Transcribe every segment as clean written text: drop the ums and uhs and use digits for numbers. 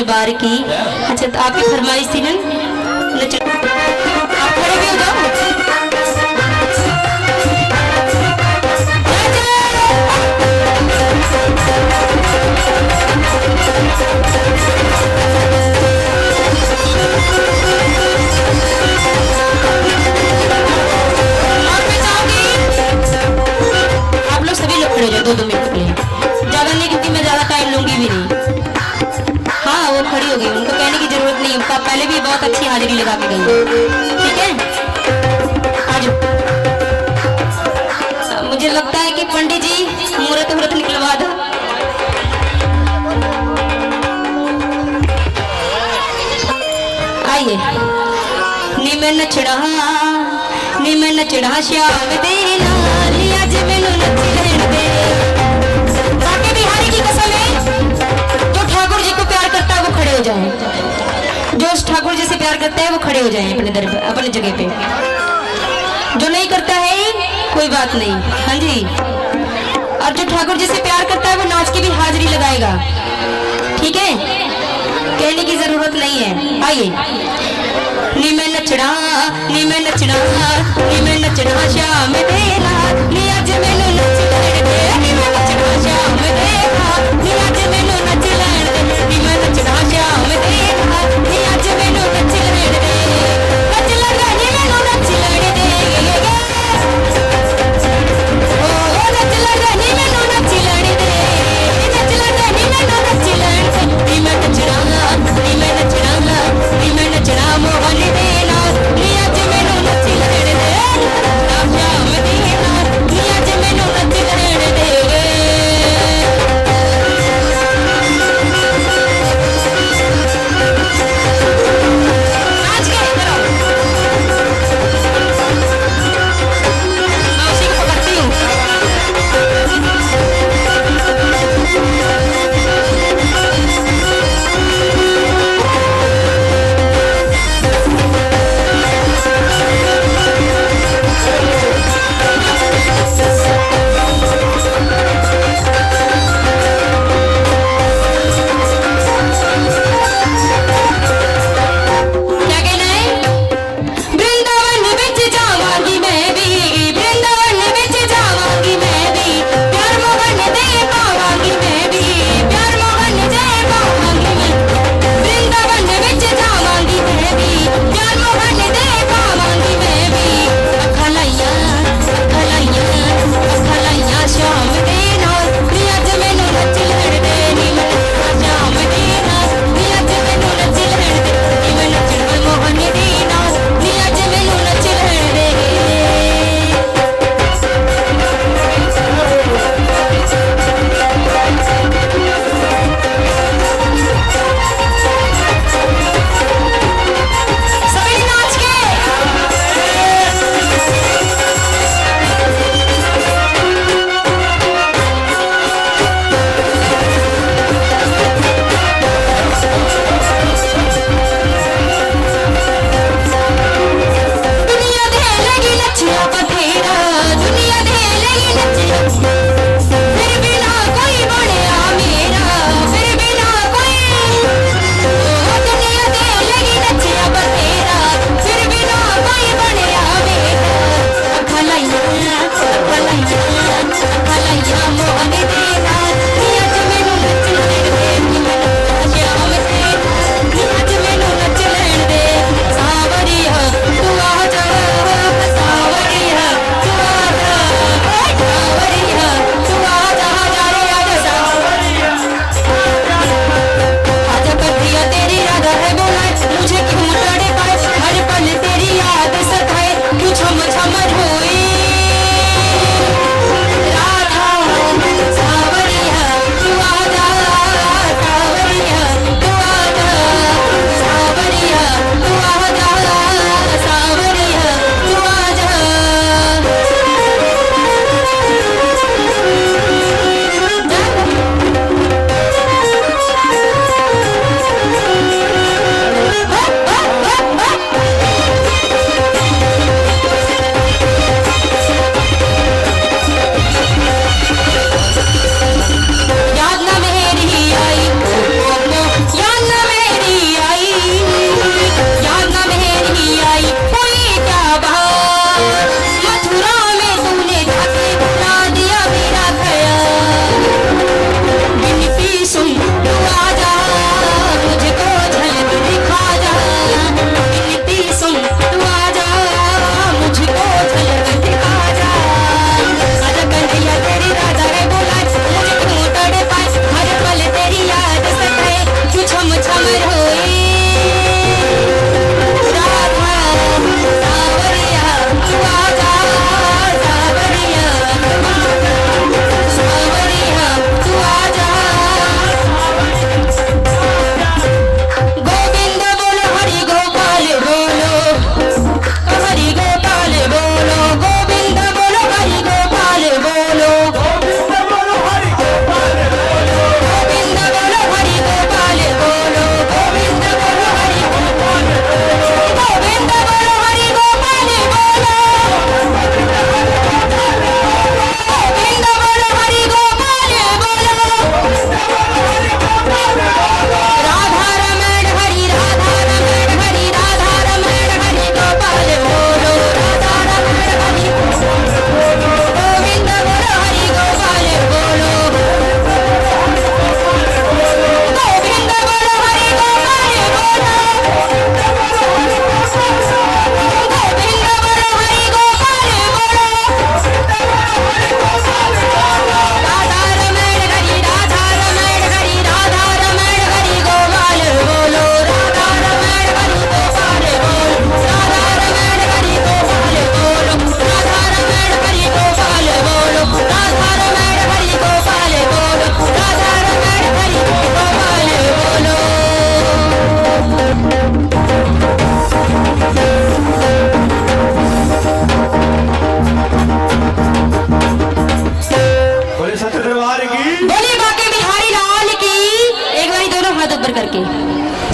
दरबार की। अच्छा तो आपकी फरमाइश थी ना आप खड़े भी हो जाओ। आप लोग सभी लोग खड़े हो जाओ 2-2 मिनट के लिए, ज्यादा नहीं क्योंकि मैं ज्यादा टाइम लूंगी भी नहीं। हाँ वो खड़ी हो गई, उनको कहने की जरूरत नहीं, उनका पहले भी बहुत अच्छी हाजिरी लगा के गई। ठीक है आज मुझे लगता है कि पंडित जी मुहूर्त मुहूर्त निकलवा दो। आइए नी मैं नचड़ा श्याम दे नाल अज मैनू नच लैण दे। बाकी बिहारी की कसम है जो ठाकुर जी को प्यार करता है वो खड़े हो जाए, जो ठाकुर जी से प्यार करता है वो खड़े हो जाए अपने जगह पे, जो नहीं करता है कोई बात नहीं। हाँ जी, और जो ठाकुर जी से प्यार करता है वो नाच की भी हाजिरी लगाएगा। ठीक है, कहने की जरूरत नहीं है। आइए नी मैं नचड़ा श्याम दे नाल नी अज मैनू नच लैण दे। नी मैं नचड़ा श्याम दे नाल नी अज मैनू नच लैण दे। नी मैं नचड़ा श्याम दे नाल नी अज मैनू नच लैण दे। नच लगा नी मैनू नच लैण दे। ओ नच लगा नी मैनू नच लैण दे। नच लगा नी मैनू नच लैण दे। नी मैं नचड़ा मोहन दे नाल नी अज मैनू नच लैण दे। श्याम दे नाल नी अज मैनू नच लैण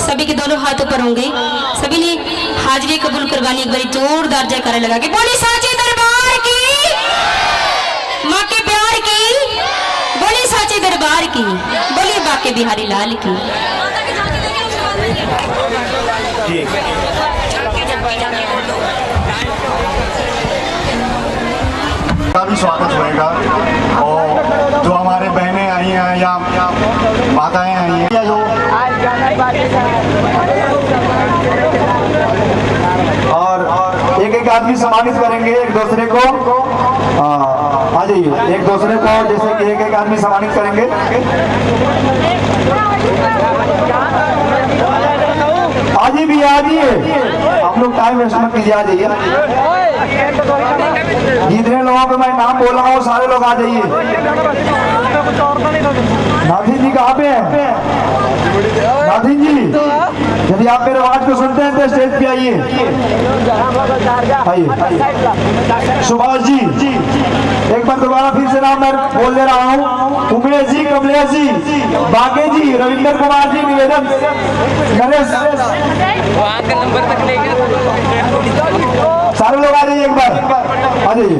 सभी के दोनों हाथ ऊपर होंगे, सभी ने हाजिरी कबूल करवानी। एक बारी जोरदार जयकारा लगा के बोली साचे दरबार की, माँ के प्यार की, बोली साचे दरबार की, बोली बाके बिहारी लाल की। का भी स्वागत होएगा और जो हमारे बहनें आई हैं या माताएं आई हैं या जो और एक आदमी सम्मानित करेंगे एक दूसरे को। आ जाइए, एक दूसरे को जैसे कि एक आदमी सम्मानित करेंगे। आजी भी आ जाइए, आप लोग टाइम वेस्ट मत कीजिए, आ जाइए। जितने लोगों पे मैं नाम बोल रहा हूँ सारे लोग आ जाइए। नाथिन जी कहाँ पे हैं? नाथिन जी, यदि आप मेरे आवाज को सुनते हैं तो स्टेज पे आइए। सुभाष जी, एक बार दोबारा फिर से नाम मैं बोल दे रहा हूँ। उमेश जी, कमलेश जी, बागे जी, रविंद्र कुमार जी, निवेदन, नरेश, सारे लोग आ जाइए, एक बार आ जाइए।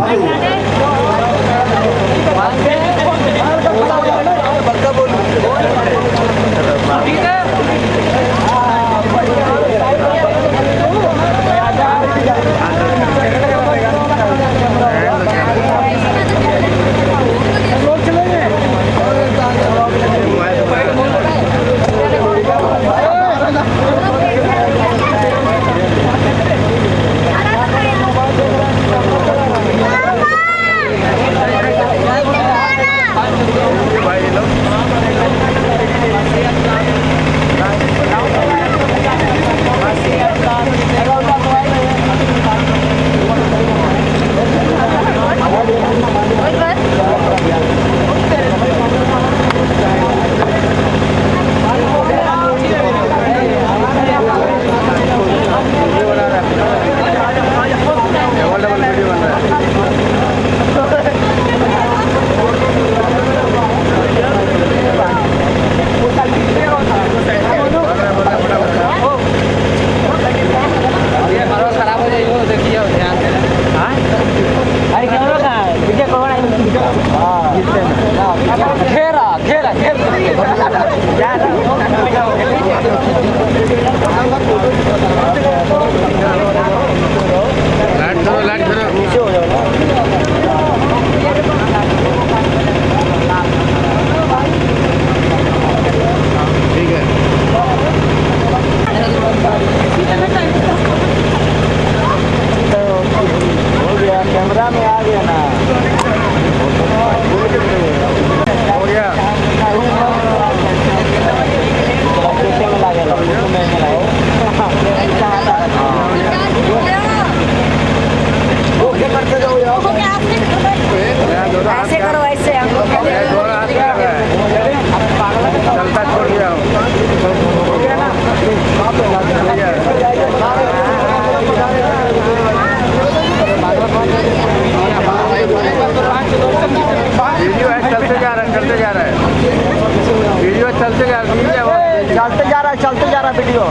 चलते जा रहा वीडियो।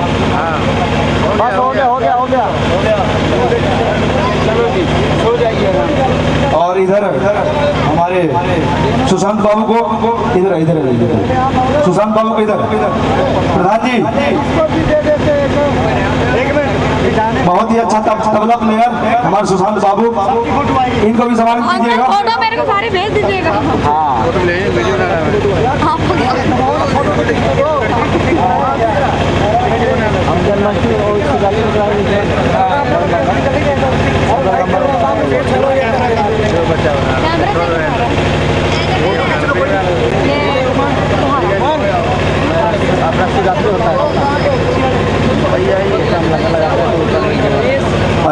बस हो गया। चलो जी, सो जाइए। और इधर हमारे सुशांत बाबू को इधर सुशांत बाबू को इधर प्रधान जी, बहुत ही अच्छा तबला प्लेयर हमारे सुशांत बाबू, इनको भी सम्मानित कीजिएगा। फोटो मेरे को सारे भेज दीजिएगा। हम जन्माष्टमी और इसकी गाली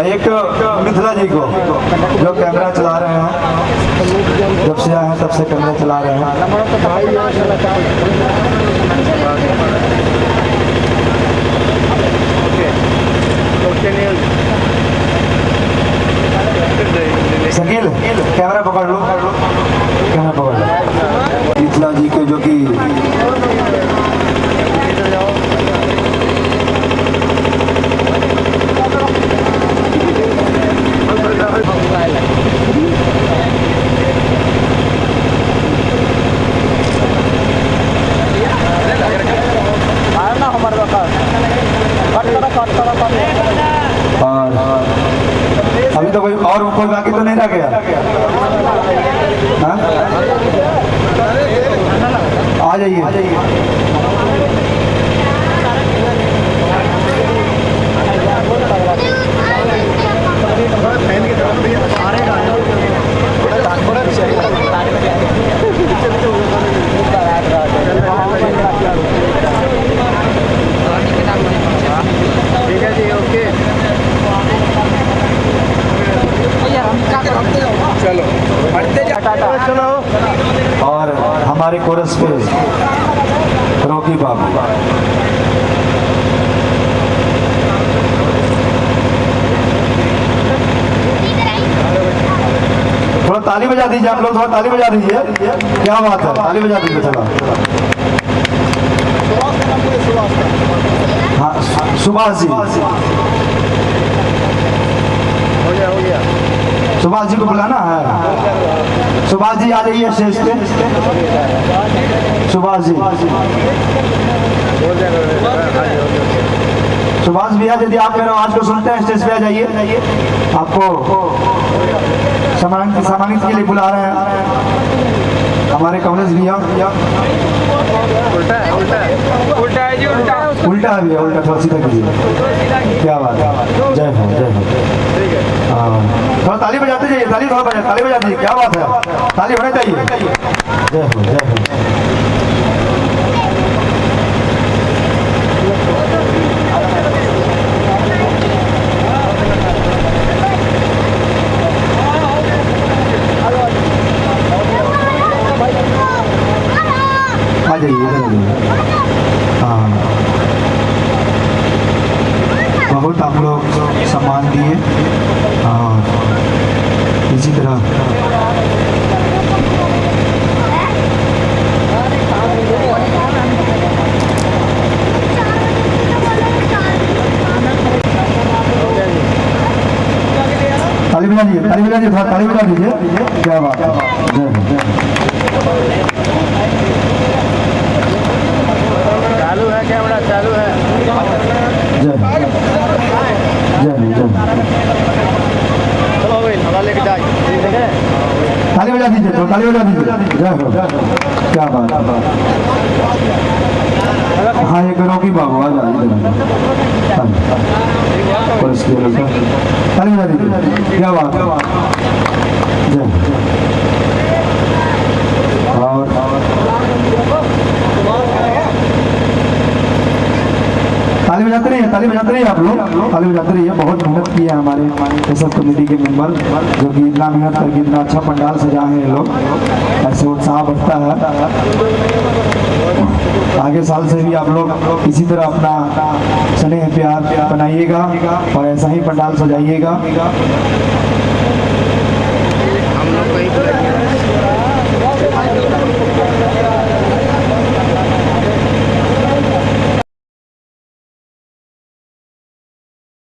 एक मिथिला जी को जो कैमरा चला रहे हैं, जब से आए हैं तब से कैमरा चला रहे हैं। शकील कैमरा पकड़ लो, कैमरा पकड़ लो। मिथिला जी को जो कि और अभी तो कोई बाकी तो नहीं रह गया। हाँ? आ जाइए। ठीक है जी, ओके। चलो चलो। और हमारे कोरस पे रॉकी बाबू। थोड़ा ताली बजा दीजिए आप लोग, थोड़ा ताली बजा दीजिए। क्या बात है, ताली बजा दीजिए थोड़ा। हाँ, सुभाष जी। हो गया। सुभाष जी को बुलाना है। सुभाष जी आ जाइए स्टेज पे। सुभाष जी, सुभाष भैया यदि आप मेरा आवाज को सुनते हैं स्टेज पे आ जाइए। आपको सम्मानित के लिए बुला रहे हैं हमारे कमलेश भैया। उल्टा है जी, उल्टा है भैया, उल्टा थोड़ा सीधा कीजिए। क्या बात है, जय हो जय हो। ठीक है। थोड़ा ताली बजाते जाइए, ताली बजा दीजिए। क्या बात है, ताली होनी चाहिए। जय हो जय हो। आ जाइए इधर आ जाइए। हाँ, बहुत आप लोग सम्मान दिए और इसी तरह ताली बजा दीजिए, थोड़ा ताली बजा दीजिए। क्या बात है, जय हो जय हो। चालू है कैमरा, चालू है। जय हो जय हो जय हो। चलो भाई, हवा लेके जाइए। ताली बजा दीजिए, तो ताली बजा दीजिए। जय हो, क्या बात है। हाँ, एक रॉकी बाबू आ जाइए। ताली बजा दीजिए। क्या बात है, जय हो। और ताली बजाते रहिए आप लोग, ताली बजाते रहिए। बहुत मेहनत की है हमारे सब कमेटी के मेंबर, जो कि इतना मेहनत करके इतना अच्छा पंडाल सजाए हैं ये लोग। ऐसे उत्साह बढ़ता है। आगे साल से भी आप लोग इसी तरह अपना स्नेह प्यार बनाइएगा और ऐसा ही पंडाल सजाइएगा। हम लोग को ही